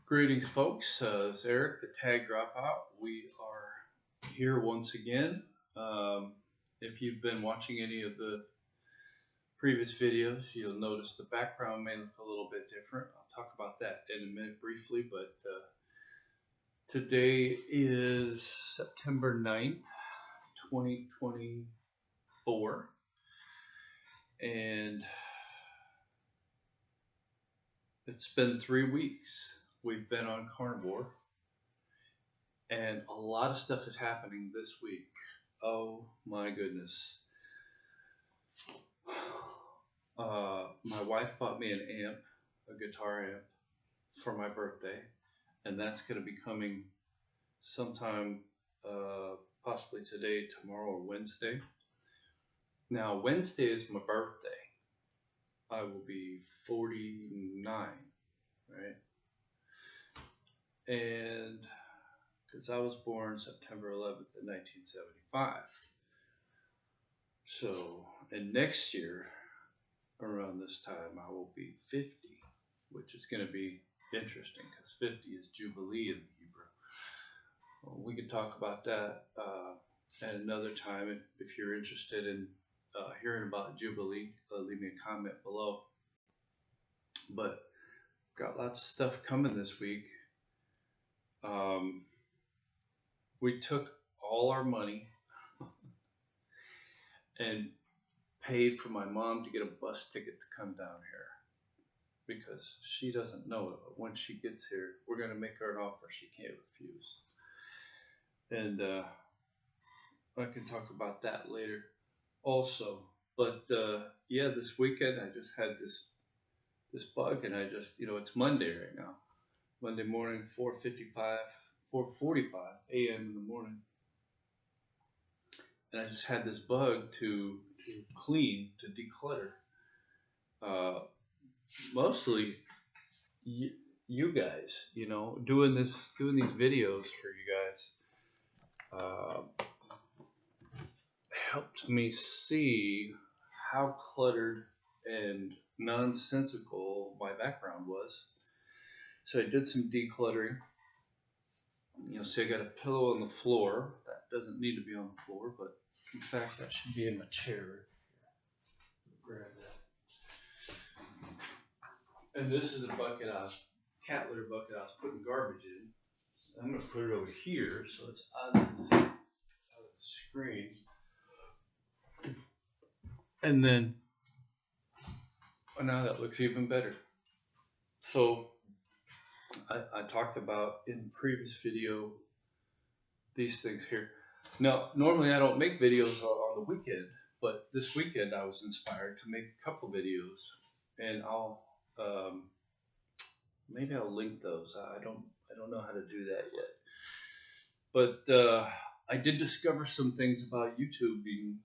Greetings, folks. It's Eric, the Tag Dropout. We are here once again. Um, if you've been watching any of the previous videos, you'll notice the background may look a little bit different. I'll talk about that in a minute briefly, but today is September 9th, 2024, and it's been 3 weeks. We've been on carnivore, and a lot of stuff is happening this week. Oh my goodness. My wife bought me an amp, a guitar amp, for my birthday, and that's going to be coming sometime, possibly today, tomorrow, or Wednesday. Now, Wednesday is my birthday. I will be 49, right? And because I was born September 11th in 1975. So, and next year, around this time, I will be 50, which is going to be interesting because 50 is Jubilee in Hebrew. Well, we could talk about that at another time. If you're interested in hearing about Jubilee, leave me a comment below. But got lots of stuff coming this week. We took all our money and paid for my mom to get a bus ticket to come down here because she doesn't know it. But when she gets here, we're going to make her an offer she can't refuse. And I can talk about that later also. But yeah, this weekend I just had this bug, and I just, it's Monday right now. Monday morning, 4:45 a.m. in the morning. And I just had this bug to clean, to declutter. Mostly you guys, doing these videos for you guys helped me see how cluttered and nonsensical my background was. So I did some decluttering. See, I got a pillow on the floor. That doesn't need to be on the floor, but in fact, that should be in my chair. Grab that. And this is a bucket cat litter bucket I was putting garbage in. I'm going to put it over here so it's out of the screen. And then, now that looks even better. So I talked about in the previous video these things here. Now, normally I don't make videos on the weekend, but this weekend I was inspired to make a couple videos, and I'll maybe I'll link those. I don't know how to do that yet, but I did discover some things about YouTube being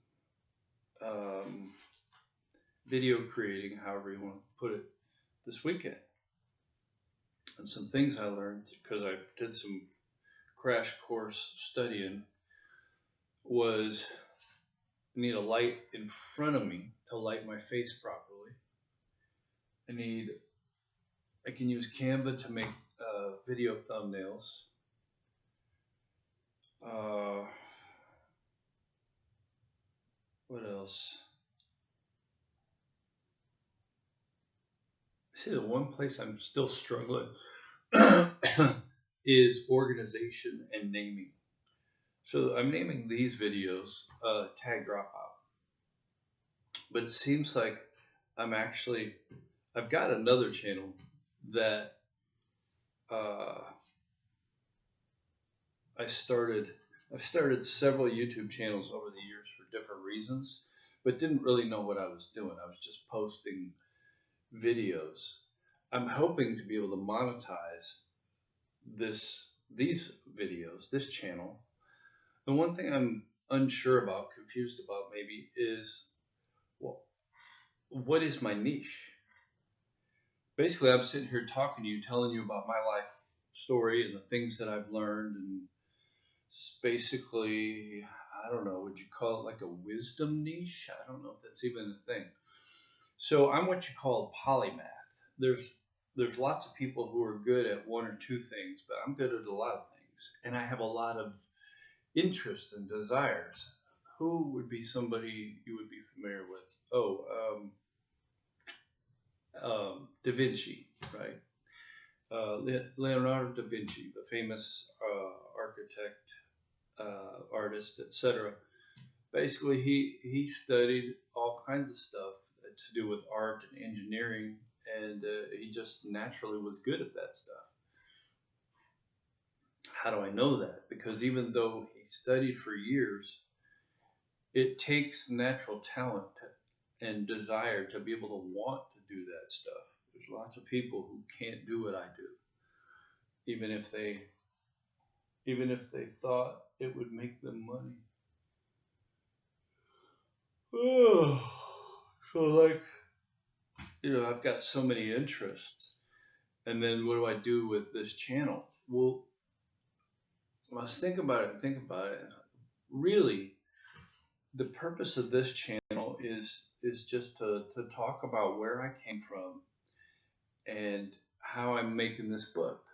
video creating, however you want to put it, this weekend. And some things I learned because I did some crash course studying was I need a light in front of me to light my face properly. I can use Canva to make video thumbnails. What else? See, the one place I'm still struggling is organization and naming. So I'm naming these videos Tag Dropout. But it seems like I've got another channel that I've started several YouTube channels over the years for different reasons, but didn't really know what I was doing. I was just posting videos. I'm hoping to be able to monetize these videos, this channel. And one thing I'm unsure about, confused about maybe, is, well, what is my niche? Basically, I'm sitting here talking to you, telling you about my life story and the things that I've learned, and it's basically, I don't know, would you call it like a wisdom niche? I don't know if that's even a thing. So I'm what you call a polymath. there's lots of people who are good at one or two things, but I'm good at a lot of things, and I have a lot of interests and desires. Who would be somebody you would be familiar with? Oh, Da Vinci, right? Leonardo da Vinci, the famous architect, artist, etc. Basically, he studied all kinds of stuff to do with art and engineering, and he just naturally was good at that stuff. How do I know that? Because even though he studied for years, it takes natural talent and desire to be able to want to do that stuff. There's lots of people who can't do what I do, even if they thought it would make them money. Oh, so like, I've got so many interests, and then what do I do with this channel? Well, I was thinking about it and thinking about it. Really, the purpose of this channel is just to talk about where I came from and how I'm making this book.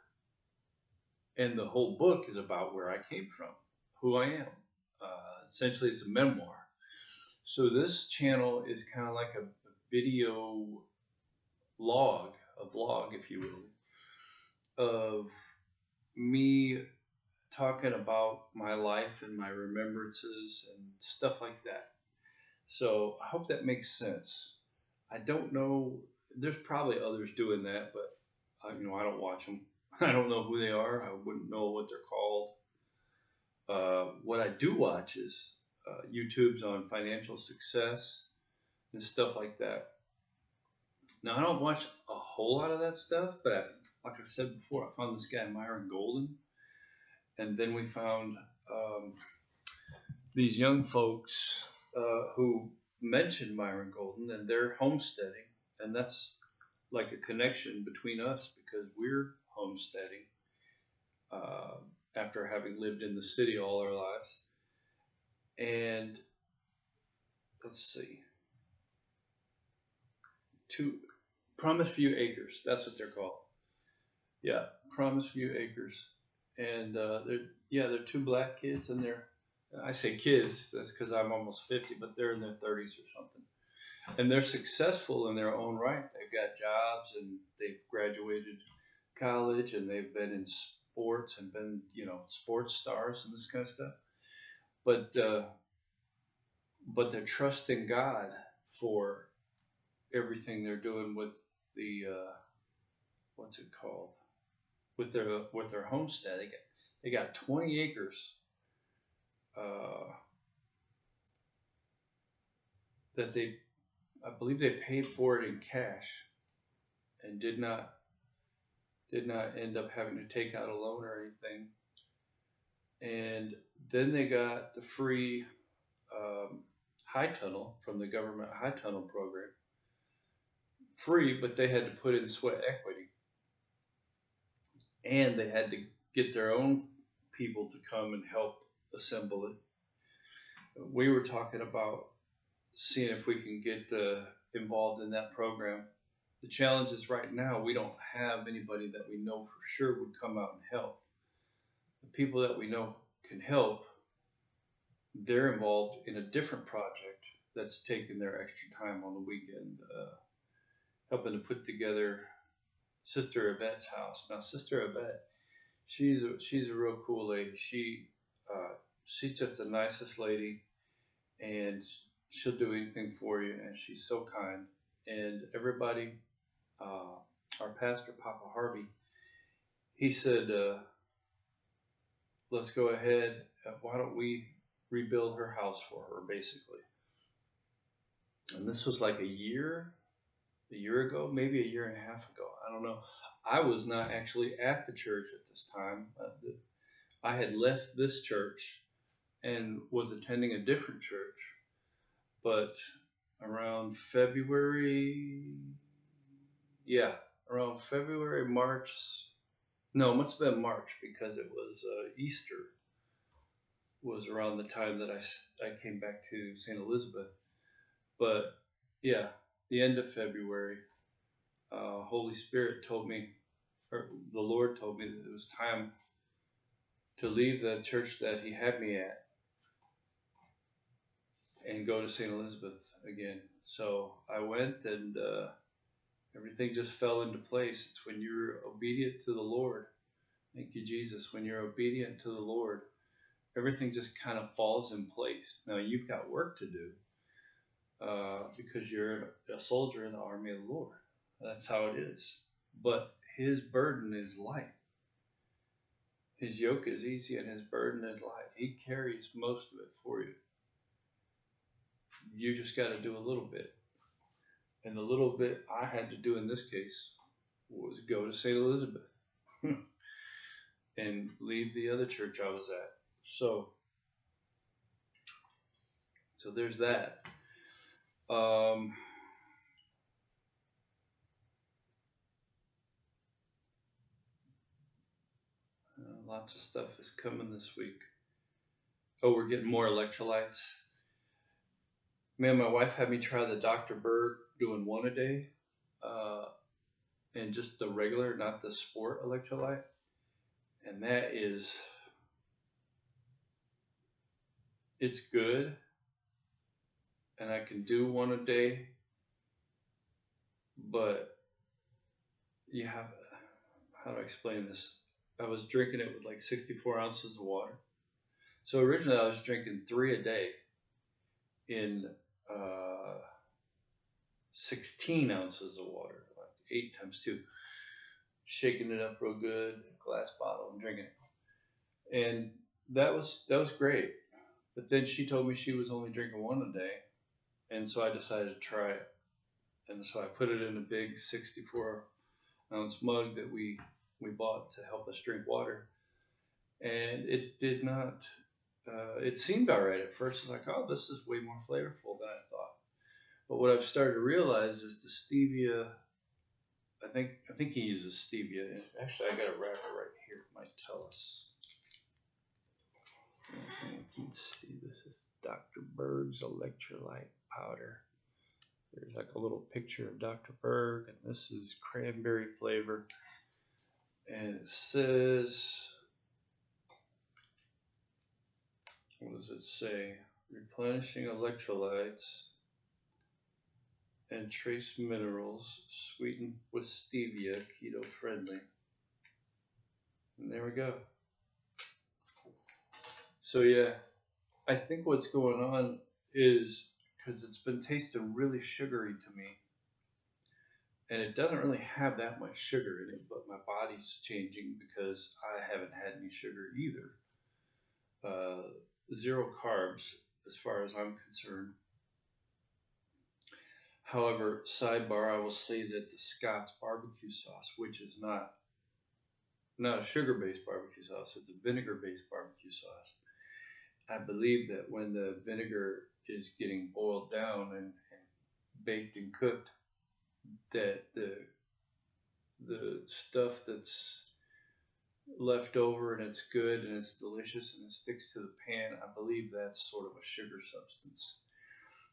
And the whole book is about where I came from, who I am. Essentially, it's a memoir. So this channel is kind of like a video log, a vlog, if you will, of me talking about my life and my remembrances and stuff like that. So I hope that makes sense. I don't know. There's probably others doing that, but I don't watch them. I don't know who they are. I wouldn't know what they're called. What I do watch is YouTube's on financial success and stuff like that. Now I don't watch a whole lot of that stuff, but like I said before, I found this guy Myron Golden, and then we found these young folks who mentioned Myron Golden, and they're homesteading, and that's like a connection between us because we're homesteading after having lived in the city all our lives. And let's see, two Promise View Acres. That's what they're called. Yeah, Promise View Acres, and they're two black kids, and I say kids. That's because I'm almost 50, but they're in their 30s or something. And they're successful in their own right. They've got jobs and they've graduated college and they've been in sports and been, sports stars and this kind of stuff. But they're trusting God for everything they're doing with the what's it called? With their homestead. They got 20 acres that I believe they paid for it in cash and did not end up having to take out a loan or anything. And then they got the free high tunnel from the government high tunnel program. Free, but they had to put in sweat equity. And they had to get their own people to come and help assemble it. We were talking about seeing if we can get involved in that program. The challenge is right now we don't have anybody that we know for sure would come out and help. The people that we know can help, they're involved in a different project that's taking their extra time on the weekend, helping to put together Sister Evette's house. Now, Sister Evette, she's a real cool lady. She's just the nicest lady, and she'll do anything for you, and she's so kind. And everybody, our pastor, Papa Harvey, he said, let's go ahead. Why don't we rebuild her house for her, basically? And this was like a year ago, maybe a year and a half ago. I don't know. I was not actually at the church at this time. I had left this church and was attending a different church. But around February, March. No, it must have been March because it was Easter was around the time that I came back to St. Elizabeth. But yeah, the end of February, Holy Spirit told me, or the Lord told me that it was time to leave the church that He had me at and go to St. Elizabeth again. So I went, and everything just fell into place. It's when you're obedient to the Lord. Thank you, Jesus. When you're obedient to the Lord, everything just kind of falls in place. Now, you've got work to do because you're a soldier in the army of the Lord. That's how it is. But His burden is light. His yoke is easy and His burden is light. He carries most of it for you. You just got to do a little bit. And the little bit I had to do in this case was go to St. Elizabeth and leave the other church I was at. So there's that. Lots of stuff is coming this week. Oh, we're getting more electrolytes. Man, my wife had me try the Dr. Berg doing one a day, and just the regular, not the sport electrolyte. And that is, it's good. And I can do one a day, but you have, how do I explain this? I was drinking it with like 64 ounces of water. So originally I was drinking 3 a day in 16 ounces of water, like 8 times 2. Shaking it up real good, glass bottle, and drinking it. And that was great. But then she told me she was only drinking 1 a day. And so I decided to try it. And so I put it in a big 64-ounce mug that we bought to help us drink water. And it did not, it seemed all right at first. It's like, oh, this is way more flavorful than I thought. But what I've started to realize is the stevia, I think he uses stevia. Actually, I got a wrapper right here. It might tell us. You can see this is Dr. Berg's electrolyte powder. There's like a little picture of Dr. Berg, and this is cranberry flavor. And it says, what does it say? Replenishing electrolytes and trace minerals, sweetened with stevia, keto friendly. And there we go. So yeah, I think what's going on is because it's been tasting really sugary to me, and it doesn't really have that much sugar in it, but my body's changing because I haven't had any sugar either. 0 carbs as far as I'm concerned. However, sidebar, I will say that the Scott's barbecue sauce, which is not a sugar-based barbecue sauce, it's a vinegar-based barbecue sauce. I believe that when the vinegar is getting boiled down and baked and cooked, that the stuff that's left over and it's good and it's delicious and it sticks to the pan, I believe that's sort of a sugar substance,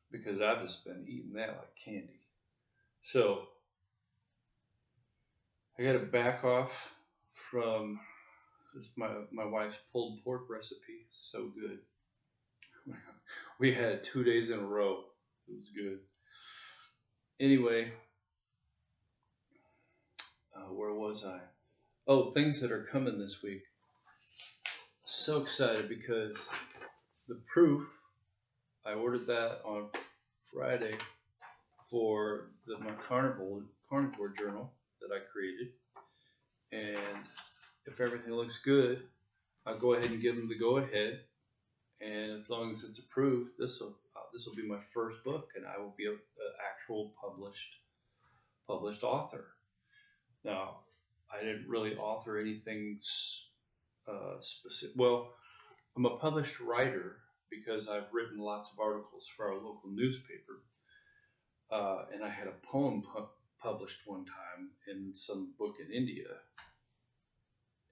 because I've just been eating that like candy. So I got to back off from my wife's pulled pork recipe. So good. We had it 2 days in a row. It was good. Anyway, where was I? Oh, things that are coming this week. So excited because the proof, I ordered that on Friday for my carnivore journal that I created. And if everything looks good, I'll go ahead and give them the go ahead. And as long as it's approved, this will be my first book, and I will be an actual published author. Now, I didn't really author anything specific. Well, I'm a published writer because I've written lots of articles for our local newspaper, and I had a poem published one time in some book in India.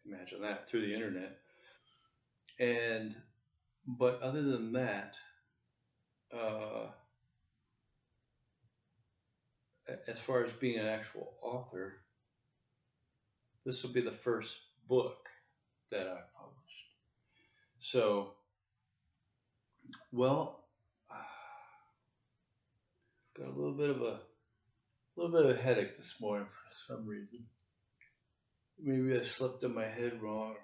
Imagine that, through the internet. But other than that, as far as being an actual author, this will be the first book that I published. So, well, got a little bit of a headache this morning for some reason. Maybe I slept in my head wrong.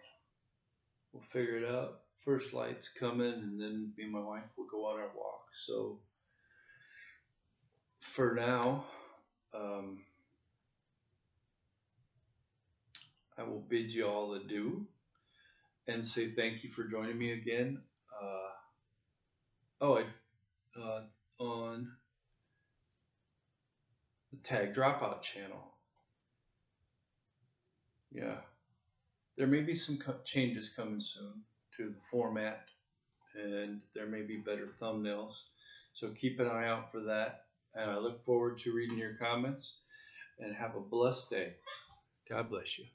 We'll figure it out. First light's coming, and then me and my wife will go on our walk. So for now, I will bid you all adieu and say thank you for joining me again. On the Tag Dropout channel. Yeah, there may be some changes coming soon to the format, and there may be better thumbnails. So keep an eye out for that. And I look forward to reading your comments, and have a blessed day. God bless you.